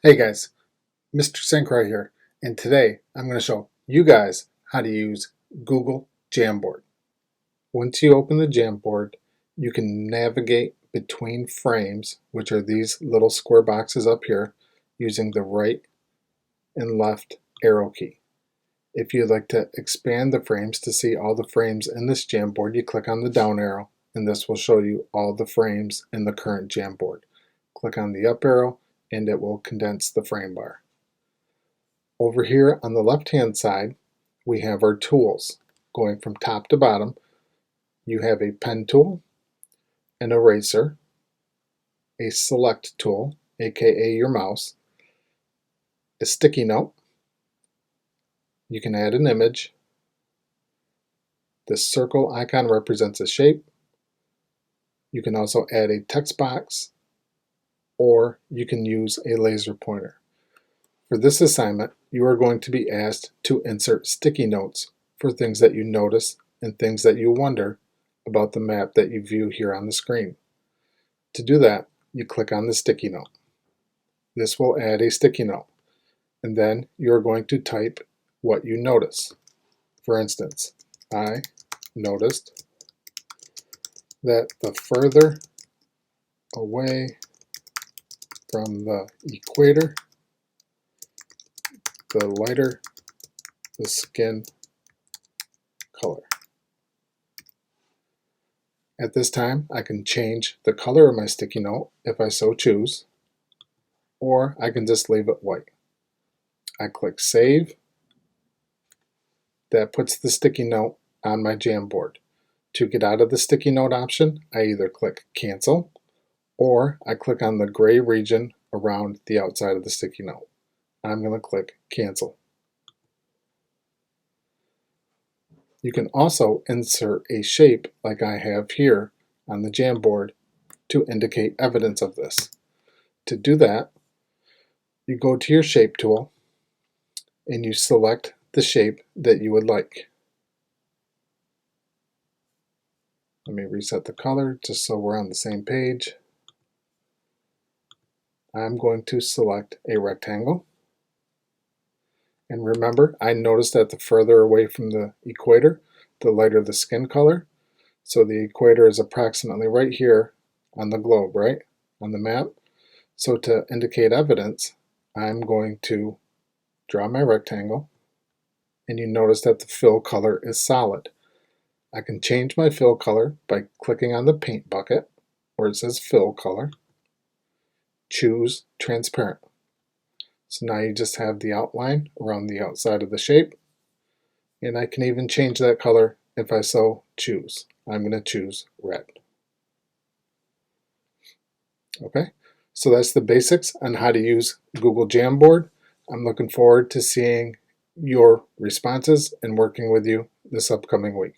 Hey guys, Mr. Sankrai here, and today I'm going to show you guys how to use Google Jamboard. Once you open the Jamboard, you can navigate between frames, which are these little square boxes up here, using the right and left arrow key. If you'd like to expand the frames to see all the frames in this Jamboard, you click on the down arrow, and this will show you all the frames in the current Jamboard. Click on the up arrow, and it will condense the frame bar. Over here on the left-hand side, we have our tools. Going from top to bottom, you have a pen tool, an eraser, a select tool, aka your mouse, a sticky note. You can add an image. The circle icon represents a shape. You can also add a text box, or you can use a laser pointer. For this assignment, you are going to be asked to insert sticky notes for things that you notice and things that you wonder about the map that you view here on the screen. To do that, you click on the sticky note. This will add a sticky note, and then you're going to type what you notice. For instance, I noticed that the further away from the equator, the lighter the skin color. At this time, I can change the color of my sticky note if I so choose, or I can just leave it white. I click Save. That puts the sticky note on my Jamboard. To get out of the sticky note option, I either click Cancel, or I click on the gray region around the outside of the sticky note. I'm going to click Cancel. You can also insert a shape like I have here on the Jamboard to indicate evidence of this. To do that, you go to your Shape tool and you select the shape that you would like. Let me reset the color just so we're on the same page. I'm going to select a rectangle. And remember, I noticed that the further away from the equator, the lighter the skin color. So the equator is approximately right here on the globe, right? On the map. So to indicate evidence, I'm going to draw my rectangle. And you notice that the fill color is solid. I can change my fill color by clicking on the paint bucket where it says fill color. Choose transparent. So now you just have the outline around the outside of the shape, and I can even change that color if I so choose. I'm going to choose red. Okay, so that's the basics on how to use Google Jamboard. I'm looking forward to seeing your responses and working with you this upcoming week.